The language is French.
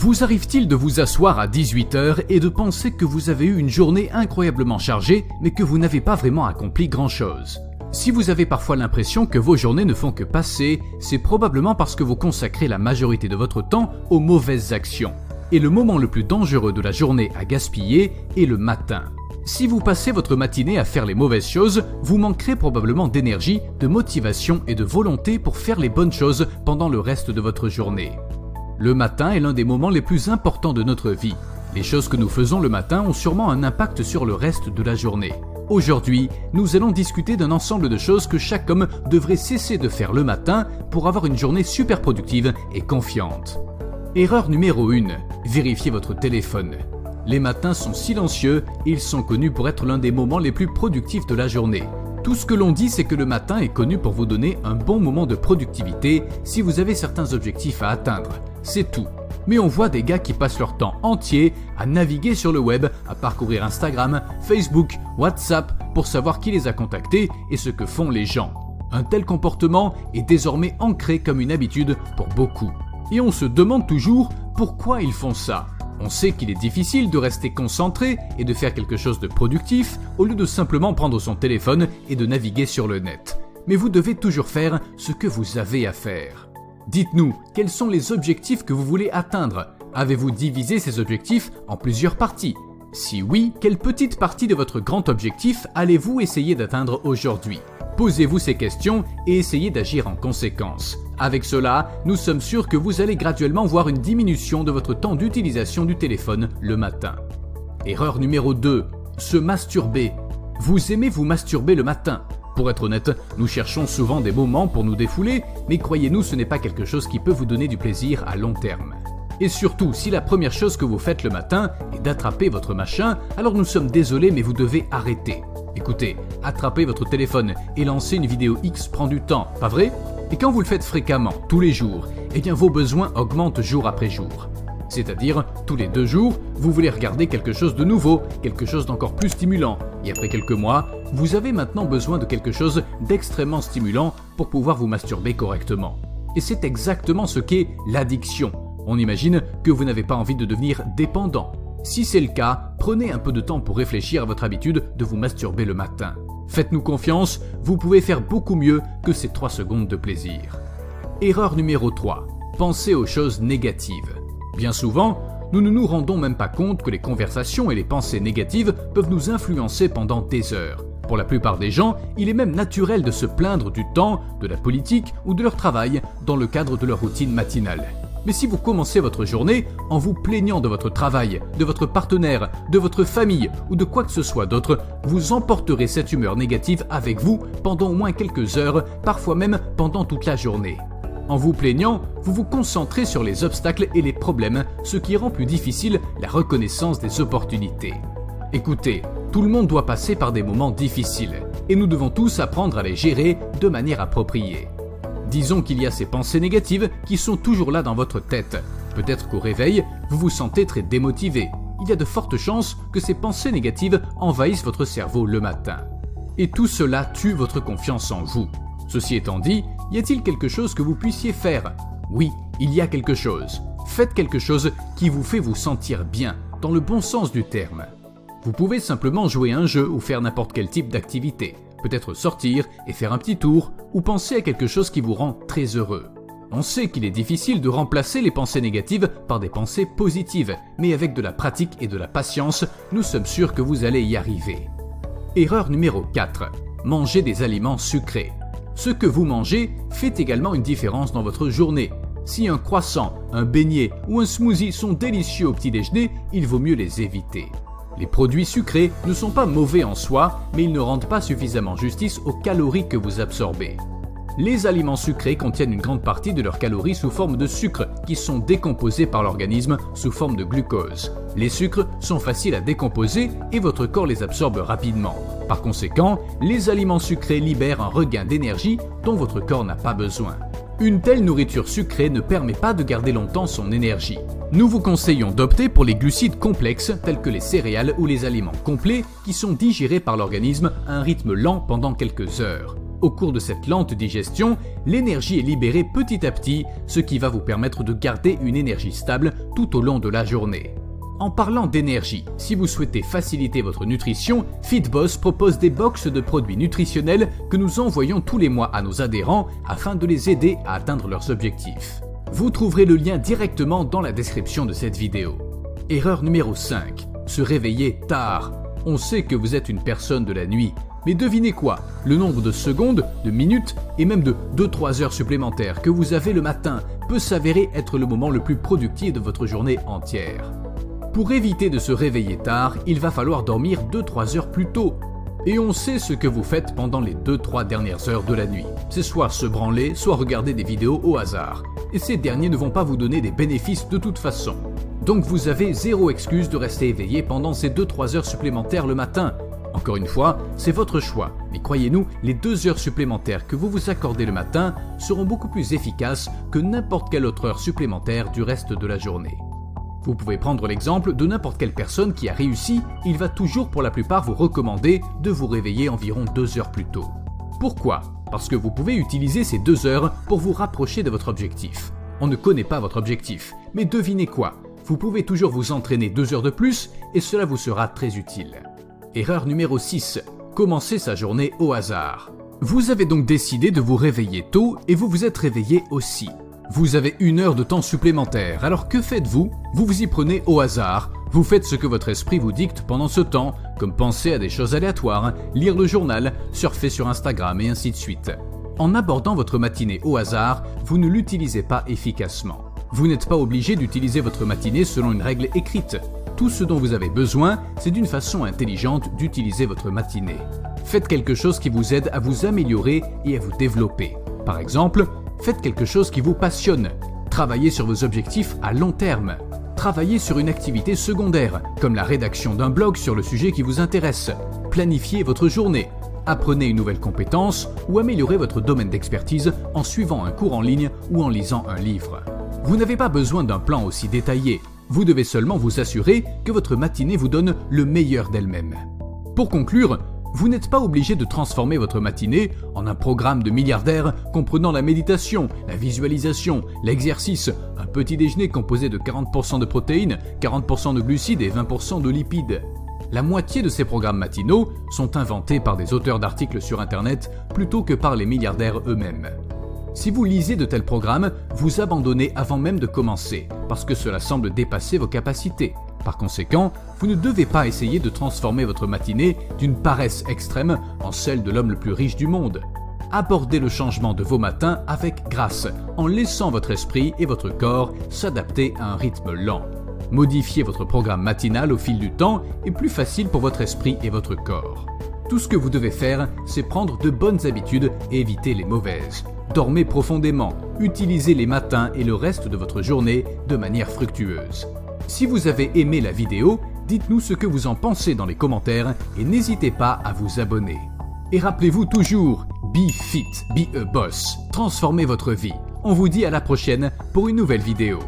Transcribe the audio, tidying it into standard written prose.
Vous arrive-t-il de vous asseoir à 18h et de penser que vous avez eu une journée incroyablement chargée, mais que vous n'avez pas vraiment accompli grand-chose ? Si vous avez parfois l'impression que vos journées ne font que passer, c'est probablement parce que vous consacrez la majorité de votre temps aux mauvaises actions. Et le moment le plus dangereux de la journée à gaspiller est le matin. Si vous passez votre matinée à faire les mauvaises choses, vous manquerez probablement d'énergie, de motivation et de volonté pour faire les bonnes choses pendant le reste de votre journée. Le matin est l'un des moments les plus importants de notre vie. Les choses que nous faisons le matin ont sûrement un impact sur le reste de la journée. Aujourd'hui, nous allons discuter d'un ensemble de choses que chaque homme devrait cesser de faire le matin pour avoir une journée super productive et confiante. Erreur numéro 1, vérifiez votre téléphone. Les matins sont silencieux et ils sont connus pour être l'un des moments les plus productifs de la journée. Tout ce que l'on dit, c'est que le matin est connu pour vous donner un bon moment de productivité si vous avez certains objectifs à atteindre. C'est tout. Mais on voit des gars qui passent leur temps entier à naviguer sur le web, à parcourir Instagram, Facebook, WhatsApp pour savoir qui les a contactés et ce que font les gens. Un tel comportement est désormais ancré comme une habitude pour beaucoup. Et on se demande toujours pourquoi ils font ça. On sait qu'il est difficile de rester concentré et de faire quelque chose de productif au lieu de simplement prendre son téléphone et de naviguer sur le net. Mais vous devez toujours faire ce que vous avez à faire. Dites-nous, quels sont les objectifs que vous voulez atteindre ? Avez-vous divisé ces objectifs en plusieurs parties ? Si oui, quelle petite partie de votre grand objectif allez-vous essayer d'atteindre aujourd'hui ? Posez-vous ces questions et essayez d'agir en conséquence. Avec cela, nous sommes sûrs que vous allez graduellement voir une diminution de votre temps d'utilisation du téléphone le matin. Erreur numéro 2, se masturber. Vous aimez vous masturber le matin ? Pour être honnête, nous cherchons souvent des moments pour nous défouler, mais croyez-nous, ce n'est pas quelque chose qui peut vous donner du plaisir à long terme. Et surtout, si la première chose que vous faites le matin est d'attraper votre machin, alors nous sommes désolés, mais vous devez arrêter. Écoutez, attraper votre téléphone et lancer une vidéo X prend du temps, pas vrai ? Et quand vous le faites fréquemment, tous les jours, eh bien vos besoins augmentent jour après jour. C'est-à-dire, tous les 2 jours, vous voulez regarder quelque chose de nouveau, quelque chose d'encore plus stimulant. Et après quelques mois, vous avez maintenant besoin de quelque chose d'extrêmement stimulant pour pouvoir vous masturber correctement. Et c'est exactement ce qu'est l'addiction. On imagine que vous n'avez pas envie de devenir dépendant. Si c'est le cas, prenez un peu de temps pour réfléchir à votre habitude de vous masturber le matin. Faites-nous confiance, vous pouvez faire beaucoup mieux que ces 3 secondes de plaisir. Erreur numéro 3. Pensez aux choses négatives. Bien souvent, nous ne nous rendons même pas compte que les conversations et les pensées négatives peuvent nous influencer pendant des heures. Pour la plupart des gens, il est même naturel de se plaindre du temps, de la politique ou de leur travail dans le cadre de leur routine matinale. Mais si vous commencez votre journée en vous plaignant de votre travail, de votre partenaire, de votre famille ou de quoi que ce soit d'autre, vous emporterez cette humeur négative avec vous pendant au moins quelques heures, parfois même pendant toute la journée. En vous plaignant, vous vous concentrez sur les obstacles et les problèmes, ce qui rend plus difficile la reconnaissance des opportunités. Écoutez, tout le monde doit passer par des moments difficiles, et nous devons tous apprendre à les gérer de manière appropriée. Disons qu'il y a ces pensées négatives qui sont toujours là dans votre tête. Peut-être qu'au réveil, vous vous sentez très démotivé. Il y a de fortes chances que ces pensées négatives envahissent votre cerveau le matin. Et tout cela tue votre confiance en vous. Ceci étant dit, y a-t-il quelque chose que vous puissiez faire ? Oui, il y a quelque chose. Faites quelque chose qui vous fait vous sentir bien, dans le bon sens du terme. Vous pouvez simplement jouer à un jeu ou faire n'importe quel type d'activité. Peut-être sortir et faire un petit tour ou penser à quelque chose qui vous rend très heureux. On sait qu'il est difficile de remplacer les pensées négatives par des pensées positives, mais avec de la pratique et de la patience, nous sommes sûrs que vous allez y arriver. Erreur numéro 4. Mangez des aliments sucrés. Ce que vous mangez fait également une différence dans votre journée. Si un croissant, un beignet ou un smoothie sont délicieux au petit déjeuner, il vaut mieux les éviter. Les produits sucrés ne sont pas mauvais en soi, mais ils ne rendent pas suffisamment justice aux calories que vous absorbez. Les aliments sucrés contiennent une grande partie de leurs calories sous forme de sucre qui sont décomposés par l'organisme sous forme de glucose. Les sucres sont faciles à décomposer et votre corps les absorbe rapidement. Par conséquent, les aliments sucrés libèrent un regain d'énergie dont votre corps n'a pas besoin. Une telle nourriture sucrée ne permet pas de garder longtemps son énergie. Nous vous conseillons d'opter pour les glucides complexes tels que les céréales ou les aliments complets qui sont digérés par l'organisme à un rythme lent pendant quelques heures. Au cours de cette lente digestion, l'énergie est libérée petit à petit, ce qui va vous permettre de garder une énergie stable tout au long de la journée. En parlant d'énergie, si vous souhaitez faciliter votre nutrition, FitBoss propose des box de produits nutritionnels que nous envoyons tous les mois à nos adhérents afin de les aider à atteindre leurs objectifs. Vous trouverez le lien directement dans la description de cette vidéo. Erreur numéro 5. Se réveiller tard. On sait que vous êtes une personne de la nuit, mais devinez quoi? Le nombre de secondes, de minutes et même de 2-3 heures supplémentaires que vous avez le matin peut s'avérer être le moment le plus productif de votre journée entière. Pour éviter de se réveiller tard, il va falloir dormir 2-3 heures plus tôt. Et on sait ce que vous faites pendant les 2-3 dernières heures de la nuit. C'est soit se branler, soit regarder des vidéos au hasard. Et ces derniers ne vont pas vous donner des bénéfices de toute façon. Donc vous avez zéro excuse de rester éveillé pendant ces 2-3 heures supplémentaires le matin. Encore une fois, c'est votre choix, mais croyez-nous, les 2 heures supplémentaires que vous vous accordez le matin seront beaucoup plus efficaces que n'importe quelle autre heure supplémentaire du reste de la journée. Vous pouvez prendre l'exemple de n'importe quelle personne qui a réussi, il va toujours pour la plupart vous recommander de vous réveiller environ 2 heures plus tôt. Pourquoi? Parce que vous pouvez utiliser ces 2 heures pour vous rapprocher de votre objectif. On ne connaît pas votre objectif, mais devinez quoi? Vous pouvez toujours vous entraîner 2 heures de plus et cela vous sera très utile. Erreur numéro 6. Commencer sa journée au hasard. Vous avez donc décidé de vous réveiller tôt et vous vous êtes réveillé aussi. Vous avez 1 heure de temps supplémentaire, alors que faites-vous? Vous vous y prenez au hasard, vous faites ce que votre esprit vous dicte pendant ce temps, comme penser à des choses aléatoires, lire le journal, surfer sur Instagram et ainsi de suite. En abordant votre matinée au hasard, vous ne l'utilisez pas efficacement. Vous n'êtes pas obligé d'utiliser votre matinée selon une règle écrite. Tout ce dont vous avez besoin, c'est d'une façon intelligente d'utiliser votre matinée. Faites quelque chose qui vous aide à vous améliorer et à vous développer. Par exemple, faites quelque chose qui vous passionne. Travaillez sur vos objectifs à long terme. Travaillez sur une activité secondaire, comme la rédaction d'un blog sur le sujet qui vous intéresse. Planifiez votre journée. Apprenez une nouvelle compétence ou améliorez votre domaine d'expertise en suivant un cours en ligne ou en lisant un livre. Vous n'avez pas besoin d'un plan aussi détaillé. Vous devez seulement vous assurer que votre matinée vous donne le meilleur d'elle-même. Pour conclure, vous n'êtes pas obligé de transformer votre matinée en un programme de milliardaire comprenant la méditation, la visualisation, l'exercice, un petit déjeuner composé de 40% de protéines, 40% de glucides et 20% de lipides. La moitié de ces programmes matinaux sont inventés par des auteurs d'articles sur Internet plutôt que par les milliardaires eux-mêmes. Si vous lisez de tels programmes, vous abandonnez avant même de commencer, parce que cela semble dépasser vos capacités. Par conséquent, vous ne devez pas essayer de transformer votre matinée d'une paresse extrême en celle de l'homme le plus riche du monde. Abordez le changement de vos matins avec grâce, en laissant votre esprit et votre corps s'adapter à un rythme lent. Modifier votre programme matinal au fil du temps est plus facile pour votre esprit et votre corps. Tout ce que vous devez faire, c'est prendre de bonnes habitudes et éviter les mauvaises. Dormez profondément, utilisez les matins et le reste de votre journée de manière fructueuse. Si vous avez aimé la vidéo, dites-nous ce que vous en pensez dans les commentaires et n'hésitez pas à vous abonner. Et rappelez-vous toujours, be fit, be a boss, transformez votre vie. On vous dit à la prochaine pour une nouvelle vidéo.